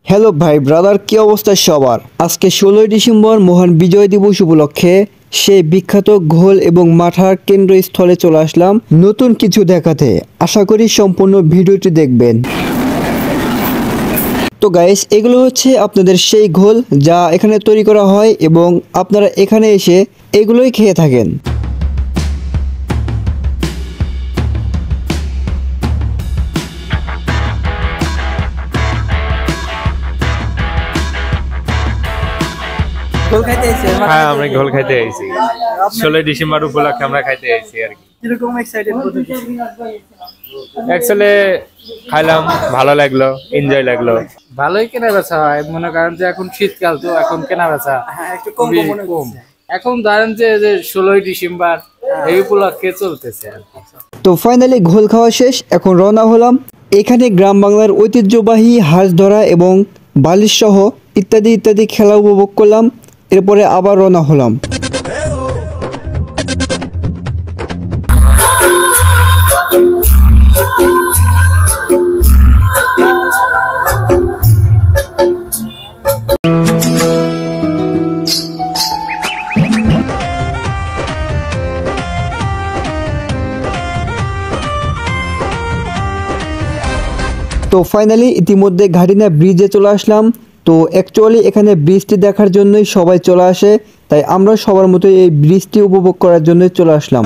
Hello ভাই brother, কি অবস্থা সবার? আজকে 16ই ডিসেম্বর মহান বিজয় দিবস উপলক্ষে সেই বিখ্যাত ঘোল এবং মাঠার কেন্দ্রস্থলে চলে আসলাম নতুন কিছু দেখাতে। আশা করি সম্পূর্ণ ভিডিওটি দেখবেন। তো গাইস, এগুলো হচ্ছে আপনাদের সেই ঘোল যা এখানে তৈরি করা হয় এবং আপনারা এখানে এসে এগুলোই খেয়ে থাকেন। হ্যাঁ, আমরা ঘোল খাইতে আইছি। 16 ডিসেম্বর উপলক্ষে আমরা খাইতে আইছি আর কি। কিরকম এক্সাইটেড কত? অ্যাকচুয়ালি খাইলাম, ভালো লাগলো, এনজয় লাগলো। ভালোই কেনা বেচা হয়, মনে করেন যে এখন শীতকাল, তো এখন কেনা বেচা একটু কম কম। এখন ধরেন যে 16ই ডিসেম্বর এই উপলক্ষে চলতেছে আর কি। তো ফাইনালি ঘোল খাওয়া শেষ, এখন রওনা হলাম। এখানে গ্রাম বাংলার ঐতিহ্যবাহী হাঁস ধরা এবং বালিশ সহ ইত্যাদি ইত্যাদি খেলা উপভোগ করলাম। এরপরে আবার রওনা হলাম। তো ফাইনালি ইতিমধ্যে ঘাটিনা ব্রিজে চলে আসলাম। তো অ্যাকচুয়ালি এখানে ব্রিজটি দেখার জন্যই সবাই চলে আসে, তাই আমরা সবার মতো এই ব্রিজটি উপভোগ করার জন্যই চলে আসলাম।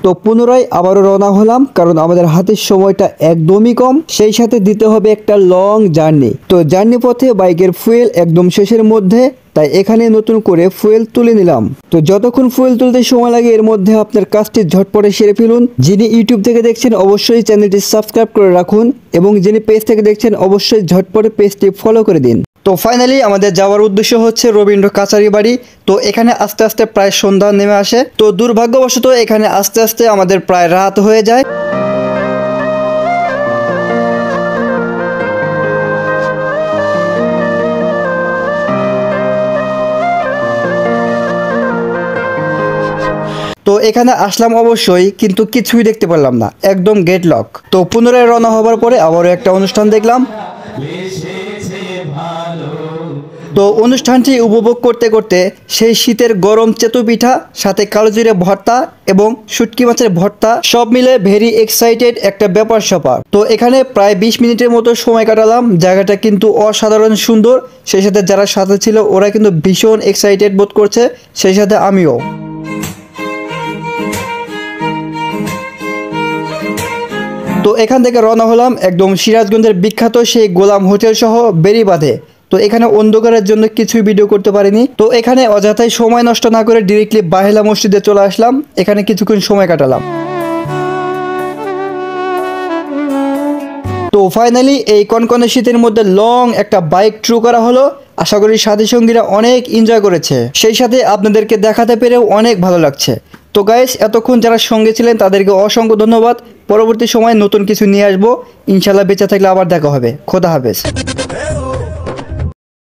তো পুনরায় আবারও রওনা হলাম, কারণ আমাদের হাতের সময়টা একদমই কম, সেই সাথে দিতে হবে একটা লং জার্নি। তো জার্নি পথে বাইকের ফুয়েল একদম শেষের মধ্যে, তাই এখানে নতুন করে ফুয়েল তুলে নিলাম। তো যতক্ষণ ফুয়েল তুলতে সময় লাগে এর মধ্যে আপনার কাজটি ঝটপটে সেরে ফেলুন। যিনি ইউটিউব থেকে দেখছেন অবশ্যই চ্যানেলটি সাবস্ক্রাইব করে রাখুন এবং যিনি পেজ থেকে দেখছেন অবশ্যই ঝটপটে পেজটি ফলো করে দিন। তো ফাইনালি আমাদের যাওয়ার উদ্দেশ্য হচ্ছে রবীন্দ্র কাচারি বাড়ি। তো এখানে আস্তে আস্তে প্রায় সন্ধ্যা নেমে আসে। তো দুর্ভাগ্যবশত এখানে আস্তে আস্তে আমাদের প্রায় রাত হয়ে যায়। তো এখানে আসলাম অবশ্যই, কিন্তু কিছুই দেখতে পারলাম না, একদম গেট লক। তো পুনরায় রওনা হবার পরে আবারও একটা অনুষ্ঠান দেখলাম। তো অনুষ্ঠানটি উপভোগ করতে করতে সেই শীতের গরম চেতু পিঠা, সাথে কালোজিরে ভর্তা এবং শুটকি মাছের ভর্তা, সব মিলে ভেরি এক্সাইটেড একটা ব্যাপার স্যাপার। তো এখানে প্রায় 20 মিনিটের মতো সময় কাটালাম। জায়গাটা কিন্তু অসাধারণ সুন্দর, সেই সাথে যারা সাথে ছিল ওরা কিন্তু ভীষণ এক্সাইটেড বোধ করছে, সেই সাথে আমিও। তো এখান থেকে রওনা হলাম একদম সিরাজগঞ্জের বিখ্যাত সেই গোলাম হোটেল সহ বেড়িবাঁধে। তো এখানে অন্ধকারের জন্য কিছুই ভিডিও করতে পারিনি। তো এখানে অযথাই সময় নষ্ট না করে ডিরেক্টলি বাহেলা মসজিদে চলে আসলাম, এখানে কিছুক্ষণ সময় কাটালাম। তো ফাইনালি এই কনকনে শীতের মধ্যে লং একটা বাইক ট্যুর করা হলো। আশা করি সাথী সঙ্গীরা অনেক এনজয় করেছে, সেই সাথে আপনাদেরকে দেখাতে পেরেও অনেক ভালো লাগছে। তো গাইস, এতক্ষণ যারা সঙ্গে ছিলেন তাদেরকে অসংখ্য ধন্যবাদ। পরবর্তী সময় নতুন কিছু নিয়ে আসবো ইনশাল্লাহ। বেঁচে থাকলে আবার দেখা হবে। খোদা হাফেজ।